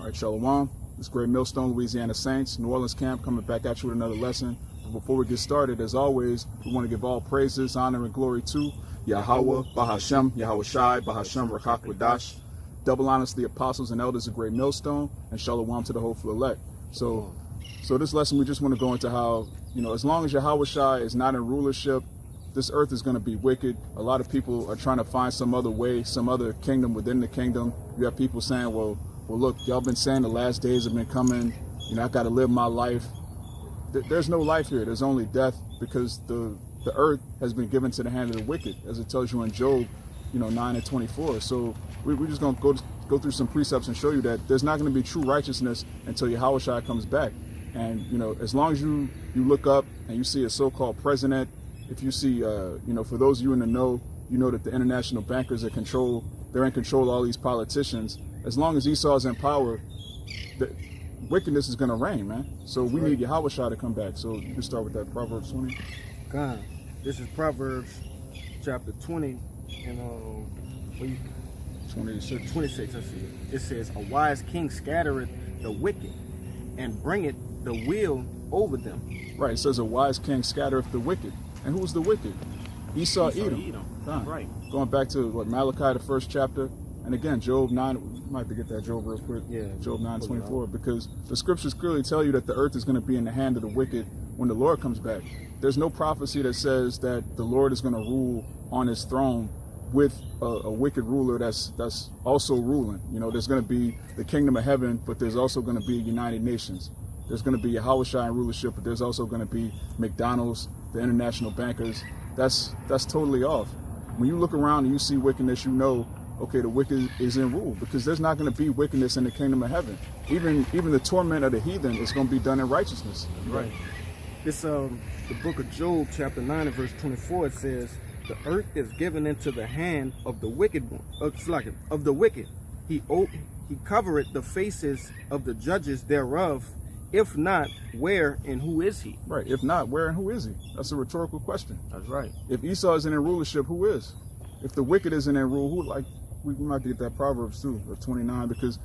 right, Shalom. This great Millstone, Louisiana Saints, New Orleans camp, coming back at you with another lesson. But before we get started, as always, we want to give all praises, honor, and glory to Yahweh, Bahashem, Yahawashai, Bahashem, Rakak Wadash. Double honors to the apostles and elders of Great Millstone, and Shalom to the hopeful elect. So this lesson, we just want to go into how, as long as Yahawashai is not in rulership, this earth is going to be wicked. A lot of people are trying to find some other way, some other kingdom within the kingdom. You have people saying, well, look, y'all been saying the last days have been coming. I got to live my life. There's no life here. There's only death, because the earth has been given to the hand of the wicked, as it tells you in Job, 9 and 24. So we're just going to go through some precepts and show you that there's not going to be true righteousness until Yahawashi comes back. And, as long as you look up and you see a so-called president, if you see, for those of you in the know, that the international bankers they're in control of all these politicians. As long as Esau's in power, the wickedness is going to reign, man. So we need Yahawashi to come back. So you can start with that Proverbs 20. God, this is Proverbs chapter 20 and 26. 26. I see it. It says, "A wise king scattereth the wicked, and bringeth the will over them." Right. It says a wise king scattereth the wicked. And who's the wicked? Esau Edom. Right. Going back to Malachi, the first chapter, and again Job 9. We might have to get that Job real quick. Yeah. Job 9:24, because the scriptures clearly tell you that the earth is going to be in the hand of the wicked when the Lord comes back. There's no prophecy that says that the Lord is going to rule on his throne with a wicked ruler that's also ruling. There's going to be the kingdom of heaven, but there's also going to be United Nations. There's going to be Yahawashi in rulership, but there's also going to be McDonald's, the international bankers. That's totally off. When you look around and you see wickedness, okay, the wicked is in rule, because there's not going to be wickedness in the kingdom of heaven. Even the torment of the heathen is going to be done in righteousness. Right. This the book of Job, chapter 9 and verse 24. It says, "The earth is given into the hand of the wicked one, of the wicked. He covereth the faces of the judges thereof. If not, where and who is he?" Right. If not, where and who is he? That's a rhetorical question. That's right. If Esau isn't in rulership, who is? If the wicked isn't in rule, who? We might get that Proverbs too, of 29, because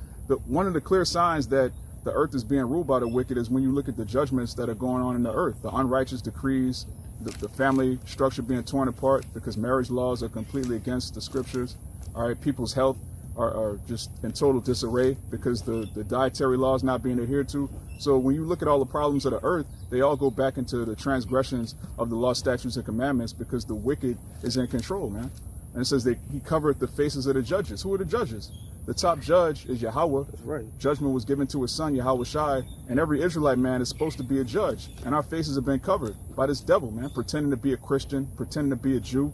one of the clear signs that the earth is being ruled by the wicked is when you look at the judgments that are going on in the earth, the unrighteous decrees, the family structure being torn apart because marriage laws are completely against the scriptures. All right, people's health are just in total disarray because the dietary laws not being adhered to. So when you look at all the problems of the earth, they all go back into the transgressions of the law, statutes, and commandments, because the wicked is in control, man. And it says that he covered the faces of the judges. Who are the judges? The top judge is Yahweh. That's right. Judgment was given to his son, Yahawashi, and every Israelite man is supposed to be a judge. And our faces have been covered by this devil, man, pretending to be a Christian, pretending to be a Jew,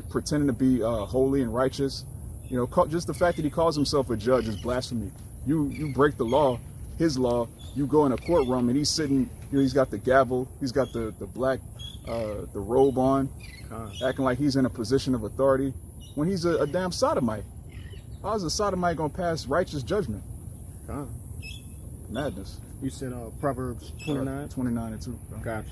pretending to be holy and righteous. Just the fact that he calls himself a judge is blasphemy. You break the law, his law, you go in a courtroom and he's sitting, he's got the gavel, he's got the black, the robe on, acting like he's in a position of authority when he's a damn sodomite. How is a sodomite going to pass righteous judgment? Madness. You said Proverbs 29? 29 and 2. Gotcha.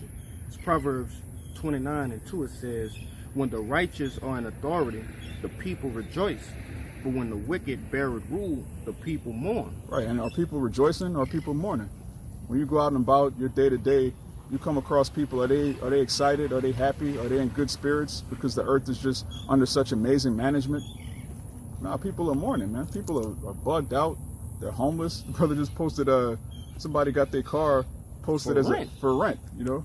It's Proverbs 29 and 2. It says, "When the righteous are in authority, the people rejoice. But when the wicked beareth rule, the people mourn." Right, and are people rejoicing or are people mourning? When you go out and about your day to day, you come across people, are they excited? Are they happy? Are they in good spirits because the earth is just under such amazing management? Nah, people are mourning, man. People are bugged out. They're homeless. The brother just posted, somebody got their car posted for rent.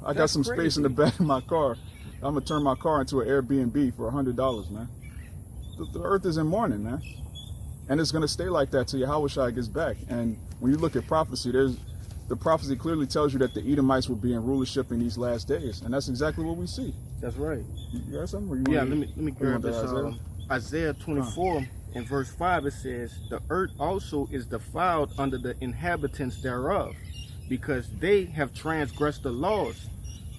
I got some space in the back of my car. I'm going to turn my car into an Airbnb for $100, man. The earth is in mourning, man. And it's going to stay like that till Yahawashi gets back. And when you look at prophecy, the prophecy clearly tells you that the Edomites will be in rulership in these last days. And that's exactly what we see. That's right. You got something? Let me grab this. Isaiah 24 in verse 5, it says, "The earth also is defiled under the inhabitants thereof, because they have transgressed the laws,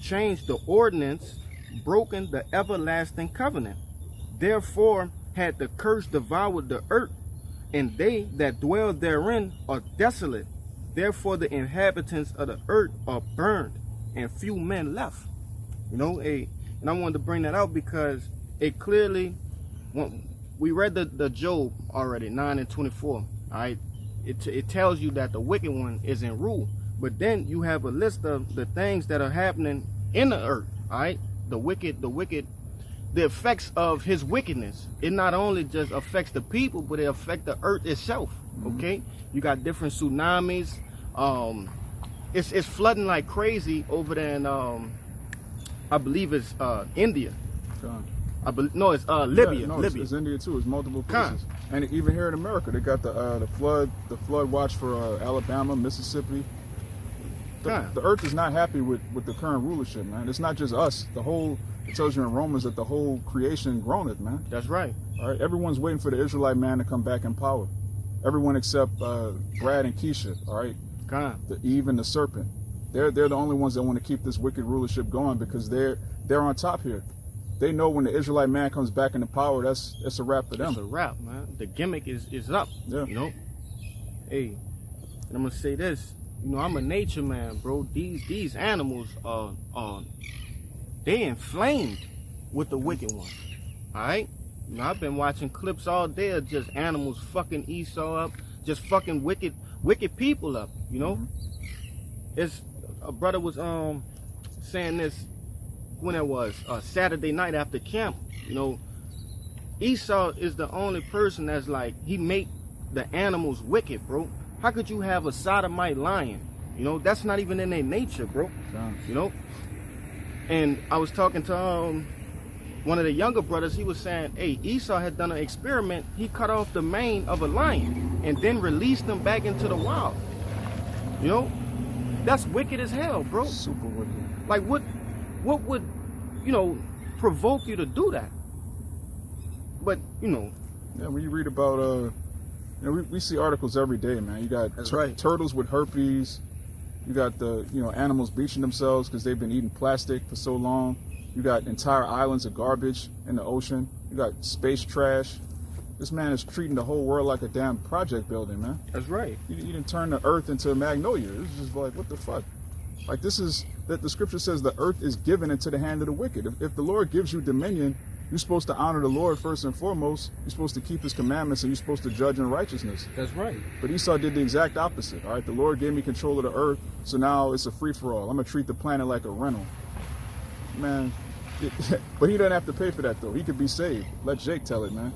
changed the ordinance, broken the everlasting covenant. Therefore had the curse devoured the earth, and they that dwell therein are desolate. Therefore the inhabitants of the earth are burned, and few men left." And I wanted to bring that out because it clearly, we read the Job already, 9 and 24. All right, it tells you that the wicked one is in rule. But then you have a list of the things that are happening in the earth. All right, the effects of his wickedness. It not only just affects the people, but it affects the earth itself. Okay, you got different tsunamis. It's flooding like crazy over there in I believe it's India. No, it's Libya. Yeah, no, Libya. It's India too. It's multiple places, and even here in America, they got the flood watch for Alabama, Mississippi. The earth is not happy with the current rulership, man. It's not just us. It tells you in Romans that the whole creation groaneth, man. That's right. All right, everyone's waiting for the Israelite man to come back in power. Everyone except Brad and Keisha. All right, the Eve and the serpent. They're the only ones that want to keep this wicked rulership going because they're on top here. They know when the Israelite man comes back into power, that's a wrap for them. It's a wrap, man. The gimmick is up. Yeah. You know. Hey, and I'm gonna say this. You know, I'm a nature man, bro. These animals are they inflamed with the wicked one. All right. You know, I've been watching clips all day of just animals fucking Esau up, just fucking wicked people up. You know. It's a brother was saying this when it was Saturday night after camp. You know, Esau is the only person that's like, he make the animals wicked, bro. How could you have a sodomite lion? You know, that's not even in their nature, bro. You know. And I was talking to one of the younger brothers. He was saying, hey, Esau had done an experiment. He cut off the mane of a lion and then released them back into the wild. You know, that's wicked as hell, bro. Super wicked. Like what would, you know, provoke you to do that? But, you know. Yeah, when you read about, you know, we see articles every day, man. You got turtles with herpes. You got animals bleaching themselves because they've been eating plastic for so long. You got entire islands of garbage in the ocean. You got space trash. This man is treating the whole world like a damn project building, man. That's right. You didn't turn the earth into a magnolia. It's just like, what the fuck? Like, this is, that the scripture says the earth is given into the hand of the wicked. If the Lord gives you dominion, you're supposed to honor the Lord first and foremost. You're supposed to keep his commandments, and you're supposed to judge in righteousness. That's right. But Esau did the exact opposite. All right, the Lord gave me control of the earth, so now it's a free-for-all. I'm going to treat the planet like a rental. Man, but he doesn't have to pay for that, though. He could be saved. Let Jake tell it, man.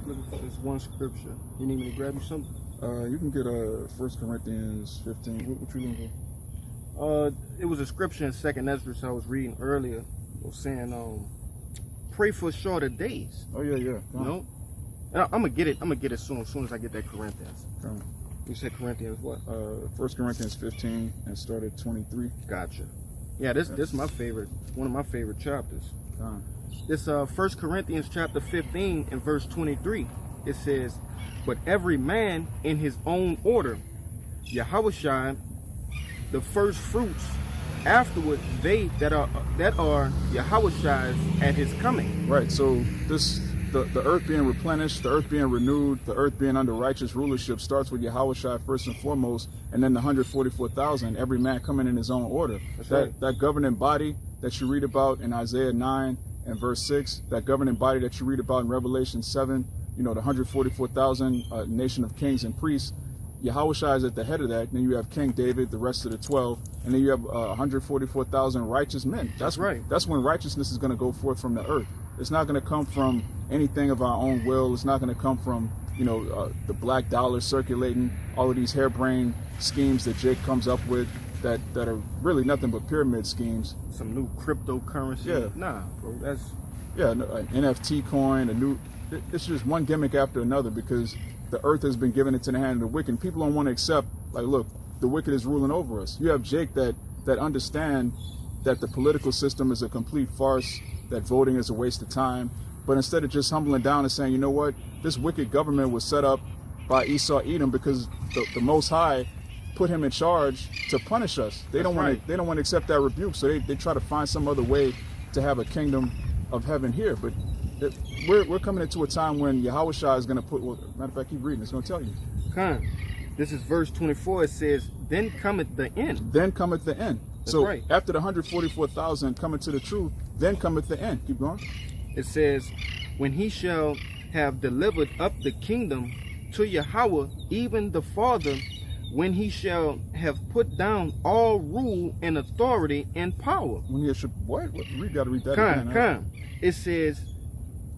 There's one scripture. You need me to grab you something? You can get 1 Corinthians 15. What you looking for? It was a scripture in 2nd Ezra I was reading earlier. It was saying, pray for shorter days. Oh yeah. You know, and I'm gonna get it soon as I get that Corinthians. You said Corinthians what? 1 Corinthians 15 and start at 23. Gotcha. Yeah, this is my favorite, one of my favorite chapters. This 1 Corinthians chapter 15 and verse 23. It says, but every man in his own order, YAHAWASHI, the first fruits, afterward they that are YAHAWASHI's at his coming. Right. So the earth being replenished, the earth being renewed, the earth being under righteous rulership starts with YAHAWASHI first and foremost, and then the 144,000, every man coming in his own order. That governing body that you read about in Isaiah 9 and verse 6, that governing body that you read about in Revelation 7, you know, the 144,000 nation of kings and priests, YAHAWASHI is at the head of that. Then you have King David, the rest of the 12, and then you have 144,000 righteous men. That's right. That's when righteousness is going to go forth from the earth. It's not going to come from anything of our own will. It's not going to come from, you know, the black dollar circulating, all of these harebrained schemes that Jake comes up with that are really nothing but pyramid schemes. Some new cryptocurrency. Yeah. Nah, bro, that's... Yeah, an NFT coin, it's just one gimmick after another because the earth has been given into the hand of the wicked. And people don't want to accept, like, look, the wicked is ruling over us. You have Jake that understand that the political system is a complete farce, that voting is a waste of time. But instead of just humbling down and saying, you know what, this wicked government was set up by Esau Edom because the Most High put him in charge to punish us. They don't want to accept that rebuke, so they try to find some other way to have a kingdom of heaven here. But we're coming into a time when YAHAWASHI is going to put, well, matter of fact, keep reading, it's going to tell you. CANT. This is verse 24. It says, then cometh the end. Then cometh the end. That's so right. After the 144,000 coming to the truth, then cometh the end. Keep going. It says, when he shall have delivered up the kingdom to Yahweh, even the Father, when he shall have put down all rule and authority and power. When he should, what? We got to read that Con, again. con. It says,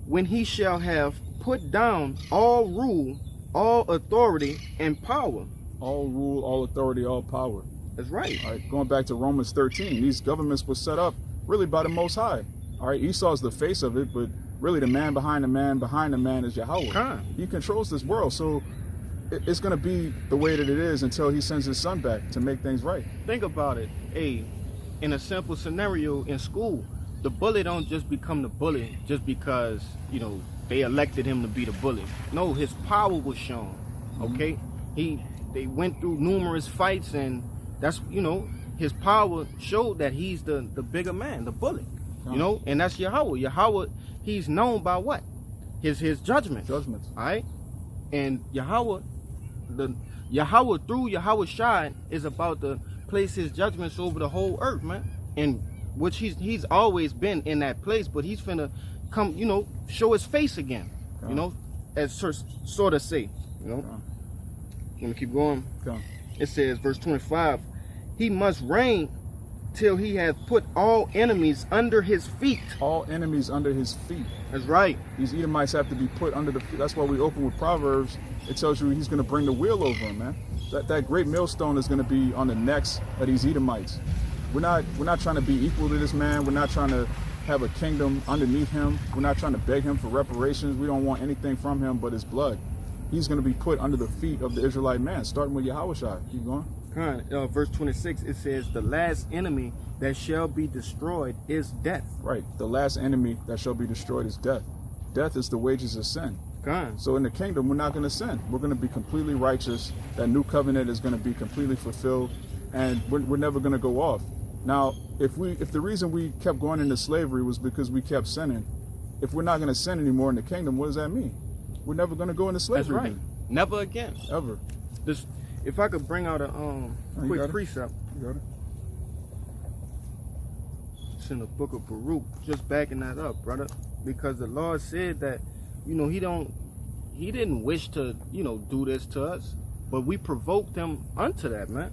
when he shall have put down all rule, all authority, and power. All rule, all authority, all power. That's right. All right, going back to Romans 13, these governments were set up really by the Most High. All right, Esau's the face of it, but really the man behind the man is Yahweh. Con. He controls this world, so it's going to be the way that it is until he sends his son back to make things right. Think about it. Hey, in a simple scenario in school, the bully don't just become the bully just because, you know, they elected him to be the bully. No, his power was shown. Okay? They went through numerous fights, and that's, you know, his power showed that he's the bigger man, the bully. You know, and that's Yahweh. Yahweh, he's known by what? His judgment. Judgments. All right? And Yahweh, Yahweh through YAHAWASHI is about to place his judgments over the whole earth, man. And which he's always been in that place, but he's finna come, you know, show his face again. You know, as sort of say, you know. Let me keep going. It says, verse 25, he must reign till he hath put all enemies under his feet. All enemies under his feet. That's right. These Edomites have to be put under the feet. That's why we open with Proverbs. It tells you he's going to bring the wheel over them, man. That great millstone is going to be on the necks of these Edomites. We're not trying to be equal to this man. We're not trying to have a kingdom underneath him. We're not trying to beg him for reparations. We don't want anything from him but his blood. He's going to be put under the feet of the Israelite man, starting with YAHAWASHI. Keep going. Verse 26, it says, the last enemy that shall be destroyed is death. Right. The last enemy that shall be destroyed is death. Death is the wages of sin. So in the kingdom, we're not going to sin. We're going to be completely righteous. That new covenant is going to be completely fulfilled, and we're never going to go off. Now, if the reason we kept going into slavery was because we kept sinning, if we're not going to sin anymore in the kingdom, what does that mean? We're never going to go into slavery. That's right. Again. Never again. Ever. If I could bring out a quick precept. You got it. It's in the book of Baruch, just backing that up, brother. Because the Lord said that, you know, he didn't wish to, you know, do this to us, but we provoked him unto that, man.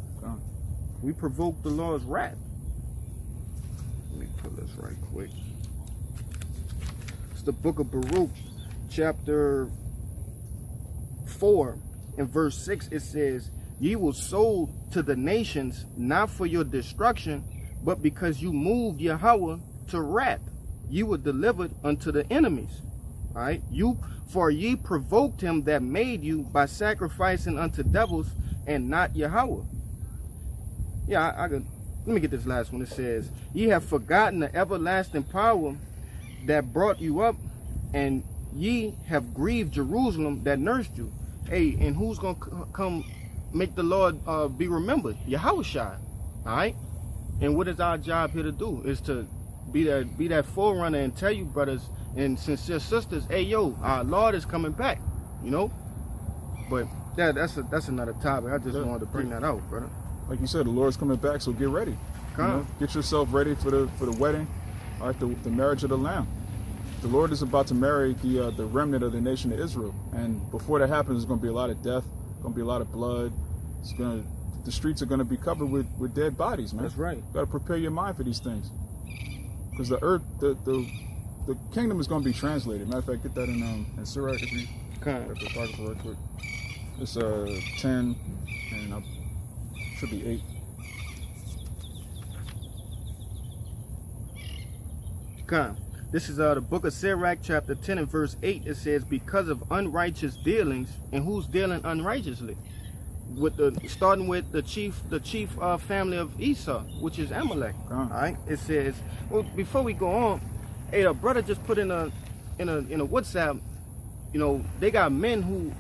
We provoked the Lord's wrath. Let me pull this right quick. It's the book of Baruch, chapter 4, and verse 6. It says, ye were sold to the nations, not for your destruction, but because you moved Yahweh to wrath. You were delivered unto the enemies. All right, for ye provoked him that made you by sacrificing unto devils and not Yahweh. Yeah, I could. Let me get this last one. It says, ye have forgotten the everlasting power that brought you up, and ye have grieved Jerusalem that nursed you. Hey, and who's gonna come make the Lord be remembered? YAHAWASHI. All right. And what is our job here to do? Is to be that forerunner and tell you, brothers and sincere sisters, hey, yo, our Lord is coming back. You know. But yeah, that's another topic. I just wanted to bring that out, brother. Like you said, the Lord's coming back, so get ready. You know, get yourself ready for the wedding, all right, the marriage of the Lamb. The Lord is about to marry the remnant of the nation of Israel, and before that happens, there's going to be a lot of death, going to be a lot of blood. The streets are going to be covered with dead bodies, man. That's right. You got to prepare your mind for these things, because the earth, the kingdom is going to be translated. Matter of fact, get that in Sirach if you have to talk real quick. It's 10 and should be 8. This is the book of Sirach, chapter 10 and verse 8. It says, because of unrighteous dealings. And who's dealing unrighteously? Starting with the chief family of Esau, which is Amalek. All right. It says, well, before we go on, hey, the brother just put in a WhatsApp. You know, they got men who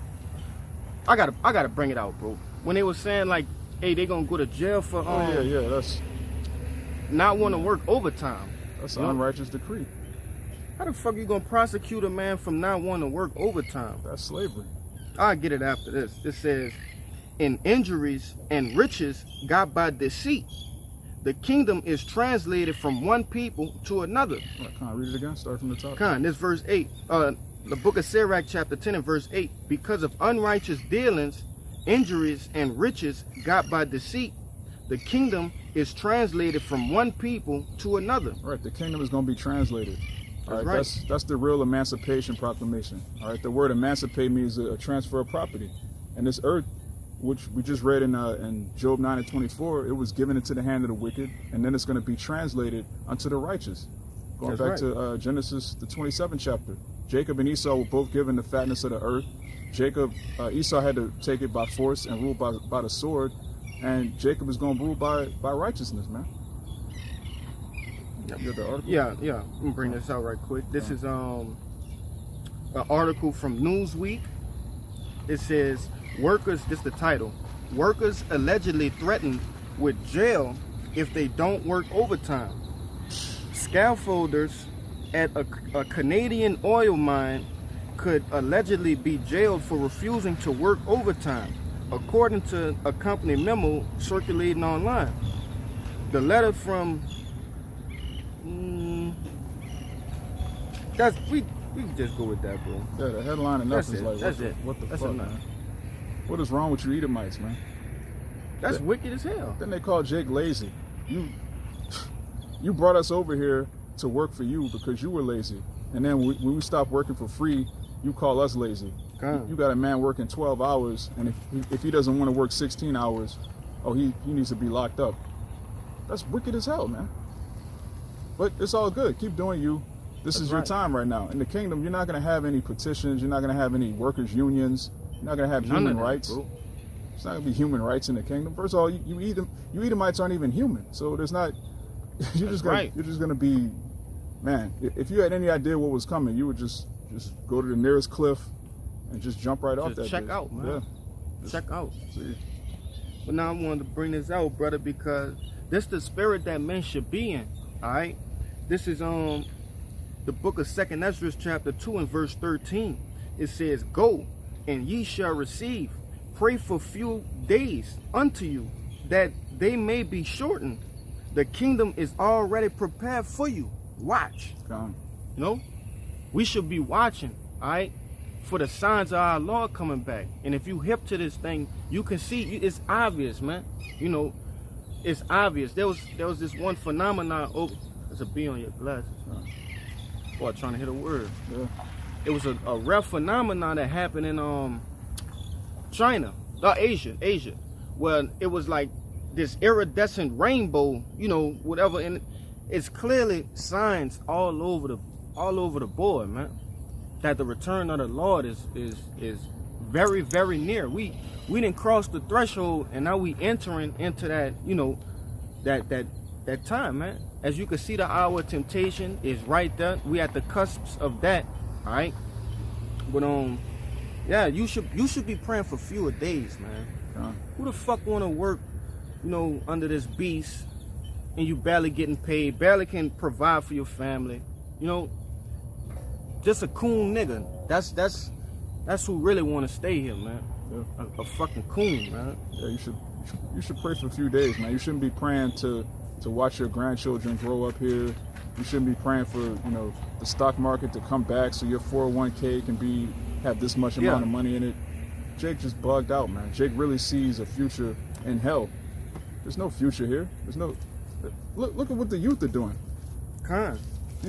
I gotta bring it out, bro. When they were saying like, hey, they gonna go to jail for that's not want to work overtime. That's an unrighteous decree. How the fuck you gonna prosecute a man from not wanting to work overtime? That's slavery. I'll get it after this. It says, in injuries and riches got by deceit, the kingdom is translated from one people to another. Can I read it again? Start from the top. This verse 8. the book of Sirach, chapter 10 and verse 8, because of unrighteous dealings, injuries, and riches got by deceit, the kingdom is translated from one people to another. Right, the kingdom is going to be translated. All right, That's right. That's the real Emancipation Proclamation. All right, the word emancipate means a transfer of property. And this earth, which we just read in Job 9 and 24, it was given into the hand of the wicked, and then it's going to be translated unto the righteous. Going That's back right. to Genesis, the 27th chapter. Jacob and Esau were both given the fatness of the earth. Esau had to take it by force and rule by the sword, and Jacob is going to rule by righteousness, man. You got the article? Yeah. Let me bring this out right quick. This is an article from Newsweek. It says, workers, this is the title, workers allegedly threatened with jail if they don't work overtime. Scaffolders at a Canadian oil mine could allegedly be jailed for refusing to work overtime, according to a company memo circulating online. The letter from we can just go with that, bro. Yeah, the headline enough That's is it. like, That's it. what the That's fuck, enough. man? What is wrong with you Edomites, man? That's wicked as hell. Then they call Jake lazy. You brought us over here to work for you because you were lazy. And then when we stop working for free, you call us lazy. You got a man working 12 hours, and if he doesn't want to work 16 hours, oh, he needs to be locked up. That's wicked as hell, man. But it's all good. Keep doing you. This is your time right now. In the kingdom, you're not going to have any petitions. You're not going to have any workers' unions. You're not going to have human rights. Bro. It's not going to be human rights in the kingdom. First of all, you Edomites aren't even human. So there's not, you're just going to be, man, if you had any idea what was coming, you would just go to the nearest cliff and just jump right off that. Check out, man. Yeah. Check out. See. But now I wanted to bring this out, brother, because this is the spirit that men should be in. All right. This is the book of 2nd Ezra, chapter 2 and verse 13. It says, "Go, and ye shall receive. Pray for few days unto you, that they may be shortened. The kingdom is already prepared for you. Watch." Come. You know, we should be watching, all right, for the signs of our Lord coming back. And if you hip to this thing, you can see it's obvious, man. You know, it's obvious. There was this one phenomenon. Oh, there's a bee on your glasses. Boy, trying to hit a word. Yeah. It was a rare phenomenon that happened in China, Asia, where it was like this iridescent rainbow, you know, whatever, and it's clearly signs all over the board, man, that the return of the Lord is very, very near. We didn't cross the threshold, and now we entering into that, you know, that time, man. As you can see, the hour of temptation is right there. We at the cusps of that, all right. But yeah, you should be praying for fewer days, man. Who the fuck want to work, you know, under this beast, and you barely getting paid, barely can provide for your family, you know? Just a coon nigga. That's who really want to stay here, man. Yeah. A fucking coon, man. Yeah, you should pray for a few days, man. You shouldn't be praying to watch your grandchildren grow up here. You shouldn't be praying for, you know, the stock market to come back so your 401k can have this much amount of money in it. Jake just bugged out, man. Jake really sees a future in hell. There's no future here. Look at what the youth are doing.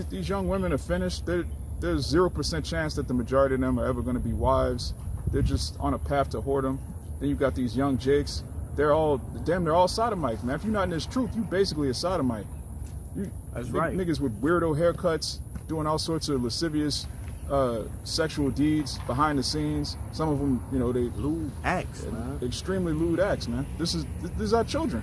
These young women are finished. There's 0% chance that the majority of them are ever going to be wives. They're just on a path to whoredom. Then you've got these young Jakes. They're all sodomites, man. If you're not in this truth, you basically a sodomite. That's right. Niggas with weirdo haircuts, doing all sorts of lascivious sexual deeds behind the scenes. Some of them, you know, they lewd acts, man. Extremely lewd acts, man. This is our children.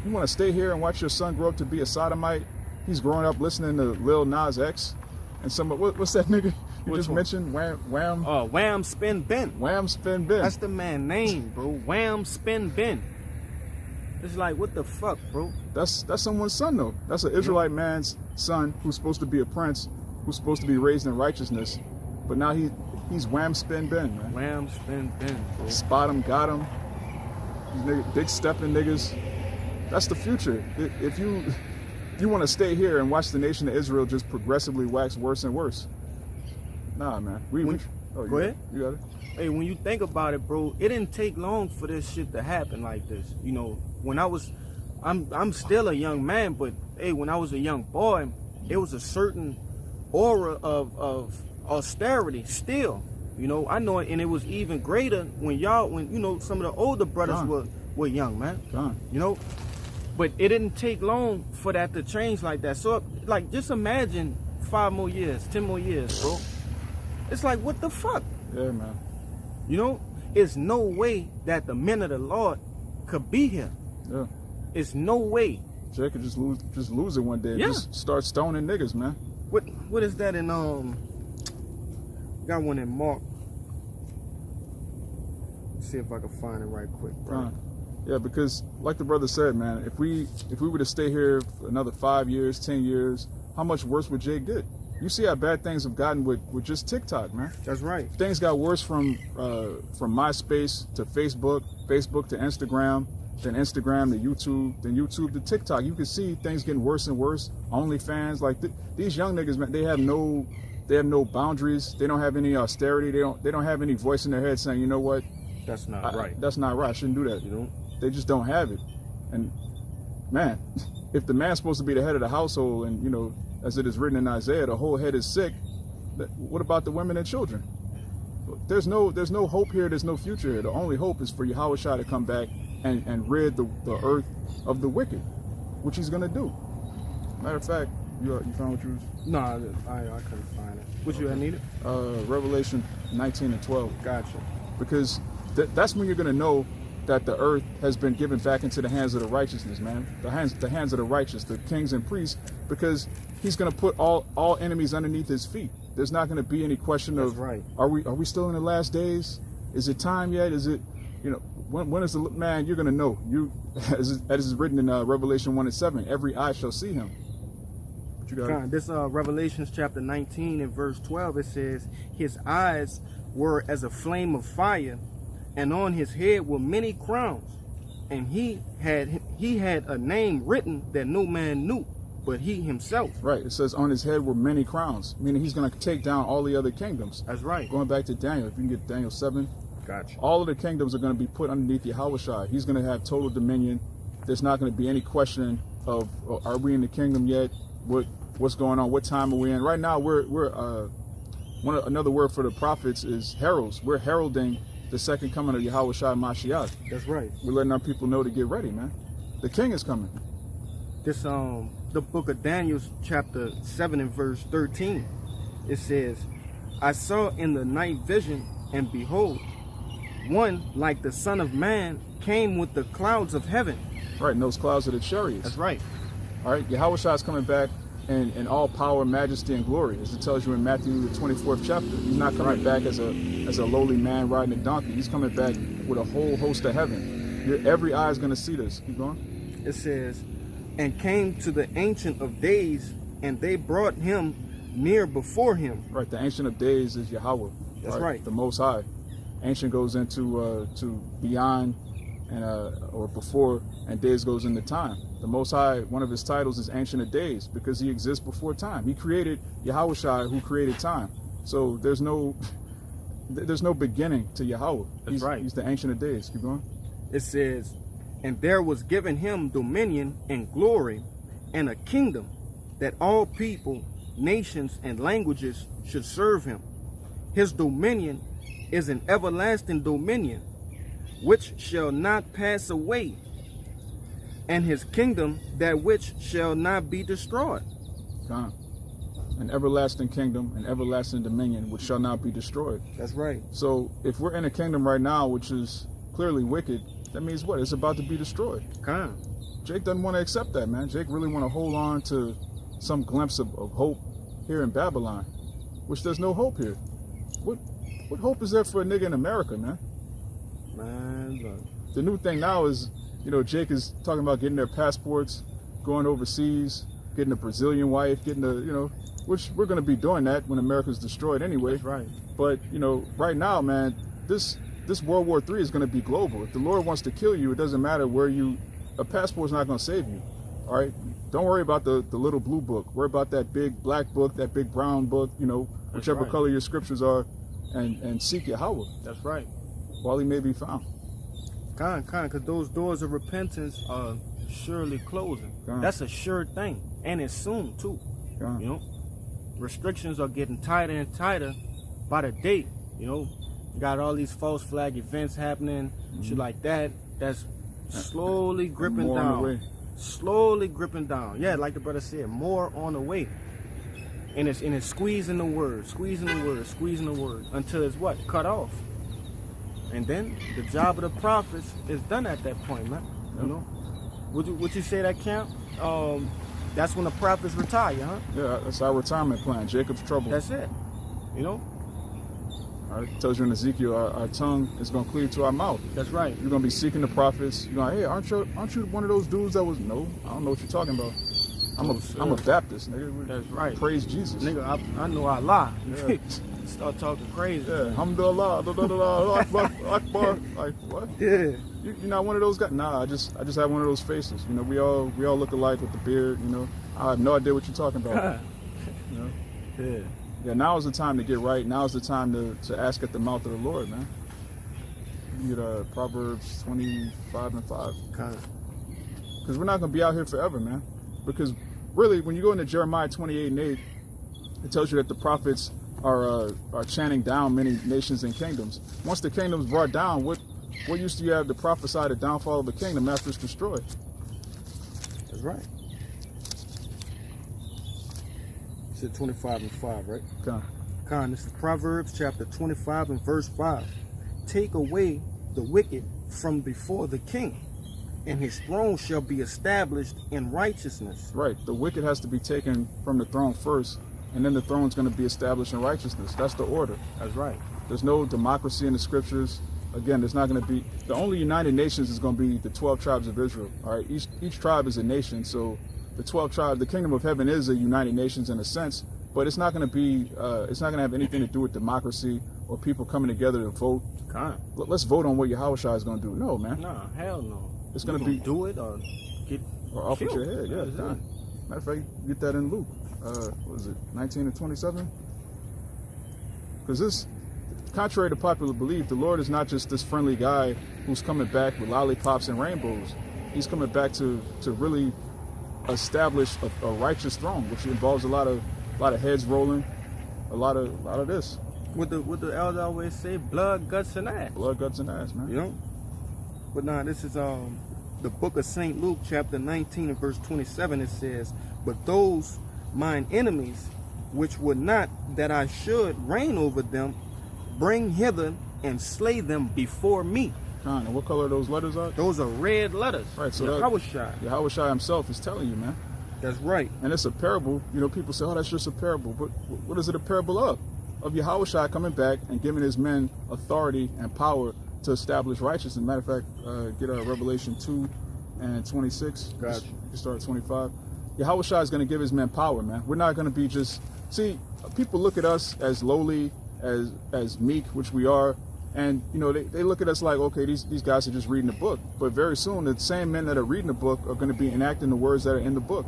You want to stay here and watch your son grow up to be a sodomite? He's growing up listening to Lil Nas X and what's that nigga you just mentioned? Wham. Oh, Wham Spin Ben. Wham Spin Ben. That's the man name, bro. Wham Spin Ben. It's like, what the fuck, bro? That's someone's son, though. That's an Israelite man's son who's supposed to be a prince, who's supposed to be raised in righteousness, but now he's Wham Spin Ben, man. Wham Spin Ben, bro. Spot him, got him. These niggas, big stepping niggas. That's the future. If you want to stay here and watch the nation of Israel just progressively wax worse and worse. Nah, man. Go you ahead. You got it. Hey, when you think about it, bro, it didn't take long for this shit to happen like this. You know, when I'm still a young man, but hey, when I was a young boy, there was a certain aura of austerity still. You know, I know it, and it was even greater when you know, some of the older brothers were young, man. You know, but it didn't take long for that to change like that. So, like, just imagine 5 more years, 10 more years, bro. It's like, what the fuck? Yeah, man. You know, it's no way that the men of the Lord could be here. Yeah. It's no way. Jay could just lose it one day. Yeah. Just start stoning niggas, man. What is that in got one in Mark. Let's see if I can find it right quick, bro. Yeah, because like the brother said, man, if we were to stay here for another 5 years, 10 years, how much worse would Jake get? You see how bad things have gotten with just TikTok, man. That's right. Things got worse from MySpace to Facebook, Facebook to Instagram, then Instagram to YouTube, then YouTube to TikTok. You can see things getting worse and worse. OnlyFans, like these young niggas, man, they have no boundaries. They don't have any austerity. They don't have any voice in their head saying, you know what? That's not right. That's not right. I shouldn't do that. You know, they just don't have it. And man, if the man's supposed to be the head of the household, and you know, as it is written in Isaiah, the whole head is sick. What about the women and children? There's no hope here. There's no future here. The only hope is for YAHAWASHI to come back and rid the earth of the wicked, which he's gonna do. Matter of fact, you found what you was? No, I couldn't find it. What you had needed? Revelation 19 and 12. Gotcha. Because that's when you're gonna know that the earth has been given back into the hands of the righteousness, man. The hands of the righteous, the kings and priests, because he's gonna put all enemies underneath his feet. There's not gonna be any question of, right. Are we still in the last days? Is it time yet? Is it, you know, when is the man? You're gonna know. As is written in Revelation 1 and 7, every eye shall see him. What you got? This Revelations chapter 19 and verse 12, it says, his eyes were as a flame of fire, and on his head were many crowns, and he had a name written that no man knew but he himself. Right. It says on his head were many crowns, meaning he's going to take down all the other kingdoms. That's right. Going back to Daniel, if you can get Daniel 7. Gotcha. All of the kingdoms are going to be put underneath YAHAWASHI. He's going to have total dominion. There's not going to be any question of, are we in the kingdom yet? What's going on? What time are we in? Right now, another word for the prophets is heralds. We're heralding the second coming of YAHAWASHI Mashiach. That's right. We're letting our people know to get ready, man. The king is coming. This the book of Daniel chapter 7 and verse 13, it says, I saw in the night vision, and behold, one like the Son of Man came with the clouds of heaven. Right, and those clouds are the chariots. That's right. All right, YAHAWASHI is coming back in all power, majesty, and glory, as it tells you in Matthew the 24th chapter. He's not coming back as a lowly man riding a donkey. He's coming back with a whole host of heaven. Every eye is going to see this. Keep going. It says, and came to the Ancient of Days, and they brought him near before him. Right, the Ancient of Days is Yahweh. That's right. The Most High. Ancient goes into to beyond and or before, and days goes into time. The Most High, one of his titles is Ancient of Days, because he exists before time. He created YAHAWASHI, who created time. So there's no beginning to Yahweh. That's right. He's the Ancient of Days. Keep going. It says, and there was given him dominion and glory and a kingdom, that all people, nations, and languages should serve him. His dominion is an everlasting dominion, which shall not pass away, and his kingdom that which shall not be destroyed. God. An everlasting kingdom, an everlasting dominion, which shall not be destroyed. That's right. So if we're in a kingdom right now, which is clearly wicked, that means what? It's about to be destroyed. God. Jake doesn't want to accept that, man. Jake really want to hold on to some glimpse of hope here in Babylon, which there's no hope here. What hope is there for a nigga in America, man? Man, look. The new thing now is, you know, Jake is talking about getting their passports, going overseas, getting a Brazilian wife, getting a, you know, which we're going to be doing that when America's destroyed anyway. That's right. But, you know, right now, man, this World War III is going to be global. If the Lord wants to kill you, it doesn't matter where a passport's not going to save you. All right? Don't worry about the little blue book. Worry about that big black book, that big brown book, you know, whichever right. color your scriptures are, and seek Yahweh That's right. while he may be found. Because those doors of repentance are surely closing. That's a sure thing, and it's soon too. You know, restrictions are getting tighter and tighter by the day. You know, you got all these false flag events happening, shit like that. That's slowly gripping More on the down. way. Slowly gripping down. Yeah, like the brother said, more on the way. And it's squeezing the word, squeezing the word, squeezing the word until it's what? Cut off. And then the job of the prophets is done at that point, man. You know? Would you say that, Camp? That's when the prophets retire, huh? Yeah, that's our retirement plan. Jacob's trouble. That's it. You know? All right, it tells you in Ezekiel, our tongue is going to cleave to our mouth. That's right. You're going to be seeking the prophets. You're going, hey, aren't you one of those dudes that was? No, I don't know what you're talking about. I'm a Baptist, nigga. That's right. Praise Jesus. Nigga, I know Allah. Yeah. Start talking crazy. Yeah, alhamdulillah, Akbar. Like, what? Yeah. You're not one of those guys? Nah, I just have one of those faces. You know, we all look alike with the beard, you know. I have no idea what you're talking about. You know? Yeah. Yeah, now is the time to get right. Now is the time to ask at the mouth of the Lord, man. You get Proverbs 25:5. Because we're not going to be out here forever, man. Because really, when you go into Jeremiah 28:8, it tells you that the prophets are chanting down many nations and kingdoms. Once the kingdom's brought down, what use do you have to prophesy the downfall of a kingdom after it's destroyed? That's right. You said 25:5, right? This is Proverbs chapter 25 and verse 5. Take away the wicked from before the king, and his throne shall be established in righteousness. Right. The wicked has to be taken from the throne first, and then the throne's going to be established in righteousness. That's the order. That's right. There's no democracy in the scriptures. Again, there's not going to be, the only United Nations is going to be the 12 tribes of Israel. All right. Each tribe is a nation. So the 12 tribes, the kingdom of heaven is a United Nations in a sense, but it's not going to be, it's not going to have anything to do with democracy or people coming together to vote. Let's vote on what Yahawashi is going to do. No, man. Nah, hell no. It's going to be do it or get or off with killed. your head. Yeah, it's done. Matter of fact, you get that in Luke. What is it, 19 and 27? Because this, contrary to popular belief, the Lord is not just this friendly guy who's coming back with lollipops and rainbows. He's coming back to really establish a righteous throne, which involves a lot of heads rolling, a lot of this. What the elder always say, blood, guts, and ass. Blood, guts, and ass, man. You know? But now this is the book of St. Luke, chapter 19 and verse 27. It says, but those mine enemies, which would not that I should reign over them, bring hither and slay them before me. And what color those letters are? Those are red letters. Right, so Yahawashi himself is telling you, man. That's right. And it's a parable. You know, people say, oh, that's just a parable. But what is it a parable of? Of Yahawashi coming back and giving his men authority and power to establish righteousness. Matter of fact, get Revelation 2 and 26. Gotcha. You can start at 25. Yahawashi is going to give his men power, man. We're not going to be just... See, people look at us as lowly, as meek, which we are. And, you know, they look at us like, okay, these guys are just reading the book. But very soon, the same men that are reading the book are going to be enacting the words that are in the book.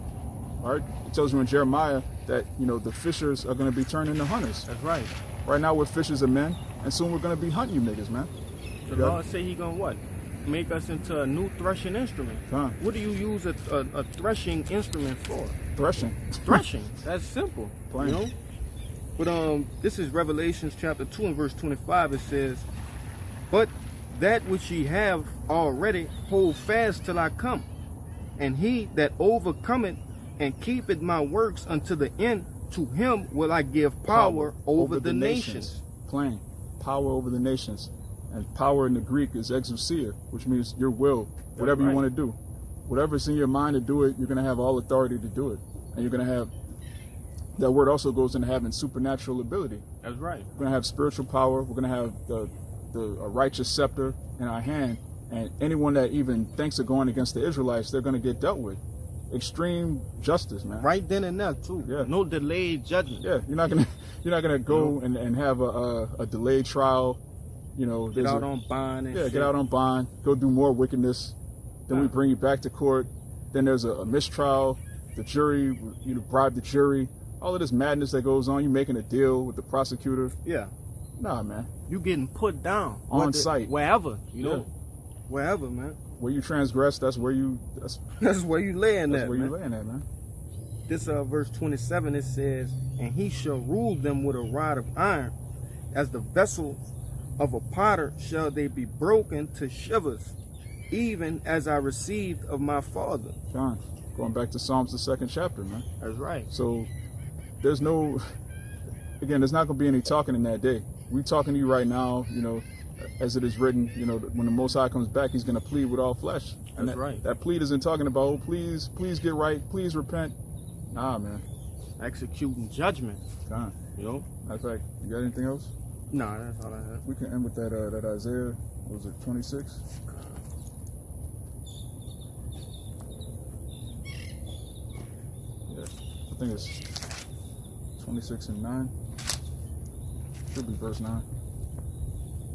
All right? It tells you in Jeremiah that, you know, the fishers are going to be turned into hunters. That's right. Right now, we're fishers of men, and soon we're going to be hunting you niggas, man. The Lord say he going to what? Make us into a new threshing instrument. What do you use a threshing instrument for? Threshing. Threshing. That's simple. Plain. You know? But this is Revelations chapter 2 and verse 25. It says, but that which ye have already hold fast till I come. And he that overcometh and keepeth my works unto the end, to him will I give power over the nations. Plain. Power over the nations. And power in the Greek is exousia, which means your will, whatever you want to do. Whatever's in your mind to do it, you're going to have all authority to do it. And you're going to have, that word also goes into having supernatural ability. That's right. We're going to have spiritual power. We're going to have a righteous scepter in our hand. And anyone that even thinks of going against the Israelites, they're going to get dealt with. Extreme justice, man. Right then and there, too. Yeah. No delayed judgment. Yeah, you're not gonna go and have a delayed trial. You know, get out on bond and shit. Get out on bond, go do more wickedness. Then we bring you back to court. Then there's a mistrial. The jury, you bribe the jury. all of this madness that goes on, you making a deal with the prosecutor. Yeah. Nah, man. You getting put down. On site. Wherever, you know. Yeah. Wherever, man. Where you transgress, that's where you That's where you laying that's at, where man. you laying at, man. This verse 27, it says, and he shall rule them with a rod of iron, as the vessel of a potter shall they be broken to shivers, even as I received of my father. John, going back to Psalms, the 2nd chapter, man. That's right. So there's no, again, there's not going to be any talking in that day. We talking to you right now, you know, as it is written, you know, when the Most High comes back, he's going to plead with all flesh. And That's right. That plead isn't talking about, oh, please get right, please repent. Nah, man. Executing judgment. God. You know? Matter of fact, you got anything else? Nah, that's all I have. We can end with that Isaiah, what was it, 26? Yeah, I think it's 26 and 9. Should be verse 9.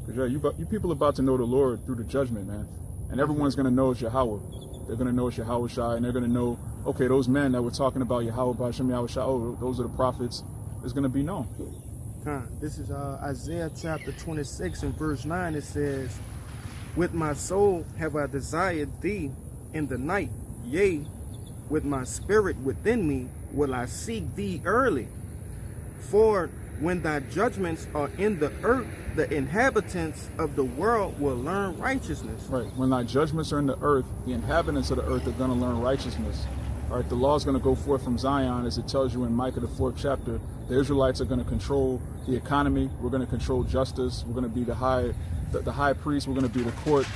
Because yeah, you people about to know the Lord through the judgment, man. And everyone's going to know it's Yahweh. They're going to know it's YAHAWASHI, and they're going to know, okay, those men that were talking about Yahweh, Ba'ashem, YAHAWASHI, oh, those are the prophets. It's going to be known. This is Isaiah chapter 26 and verse 9. It says, with my soul have I desired thee in the night, yea, with my spirit within me will I seek thee early. For when thy judgments are in the earth, the inhabitants of the world will learn righteousness. Right. When thy judgments are in the earth, the inhabitants of the earth are going to learn righteousness. All right. The law is going to go forth from Zion, as it tells you in Micah, the 4th chapter. The Israelites are going to control the economy. We're going to control justice. We're going to be the high priest. We're going to be the court.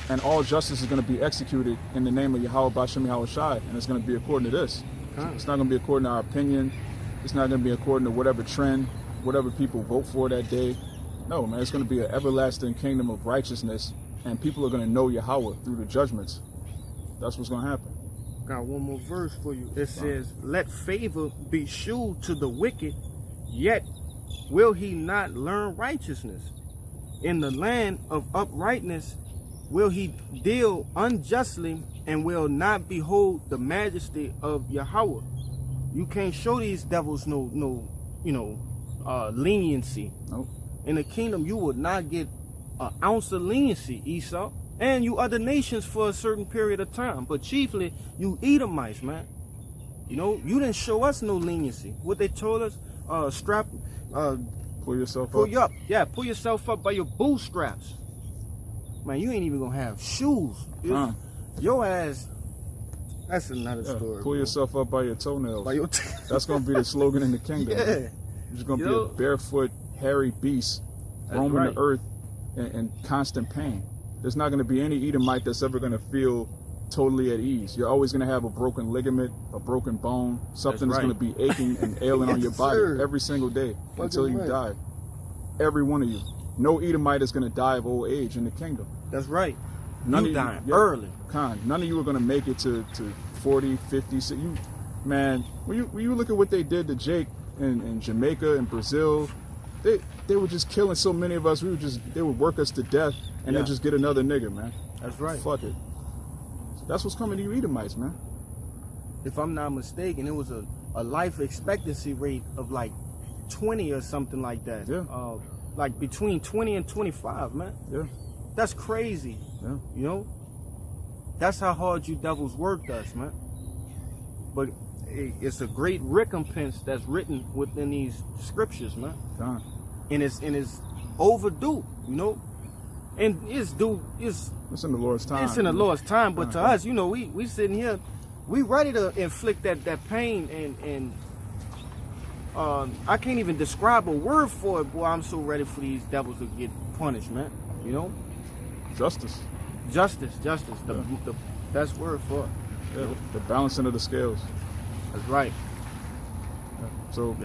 And all justice is going to be executed in the name of Yahweh, Ba'ashem, YAHAWASHI. And it's going to be according to this. It's not going to be according to our opinion. It's not going to be according to whatever trend, whatever people vote for that day. No, man, it's going to be an everlasting kingdom of righteousness, and people are going to know Yahweh through the judgments. That's what's going to happen. Got one more verse for you. It says, let favor be shewed to the wicked, yet will he not learn righteousness. In the land of uprightness will he deal unjustly, and will not behold the majesty of Yahweh. You can't show these devils no leniency. Nope. In the kingdom, you would not get an ounce of leniency, Esau. And you other nations for a certain period of time. But chiefly, you Edomites, man. You know, you didn't show us no leniency. What they told us, Pull yourself up. pull you up. Yeah, pull yourself up by your bootstraps. Man, you ain't even going to have shoes. Your ass, that's another story. Pull yourself up by your toenails. By your That's going to be the slogan in the kingdom. Yeah. Man. You're just going to be a barefoot, hairy beast roaming the earth in constant pain. There's not going to be any Edomite that's ever going to feel totally at ease. You're always going to have a broken ligament, a broken bone, something that's going to be aching and ailing on your body every single day until you die. Every one of you. No Edomite is going to die of old age in the kingdom. That's right. None you of dying you, early. None of you are going to make it to 40, 50. So you, man, when you look at what they did to Jake in Jamaica and Brazil, they were just killing so many of us. They would work us to death and then just get another nigga, man. That's right. Fuck it. So that's what's coming to you Edomites, man. If I'm not mistaken, it was a life expectancy rate of like 20 or something like that. Yeah. Like between 20 and 25, man. Yeah. That's crazy. Yeah. You know? That's how hard you devils worked us, man. But it's a great recompense that's written within these scriptures, man. God. And it's overdue, you know? And it's in the Lord's time. It's in the Lord's time, but to us, you know, we sitting here, we ready to inflict that pain, and I can't even describe a word for it, boy. I'm so ready for these devils to get punished, man. You know? Justice. Justice. The best word for it. Yeah. The balancing of the scales. That's right. Yeah. So,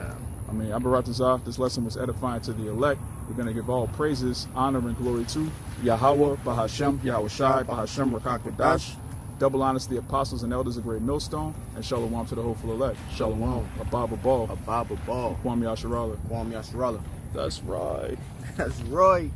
I mean, Abaratazah, this lesson was edifying to the elect. We're going to give all praises, honor, and glory to Yahweh, Ba'ashem, YAHAWASHI, Ba'ashem, Rakakadash. Double honors to the apostles and elders of Great Millstone, and shalom to the hopeful elect. Shalom. Ababa Ball. Ababa Ball. Kwame Yasharala. Kwame Yasharala. That's right. That's right.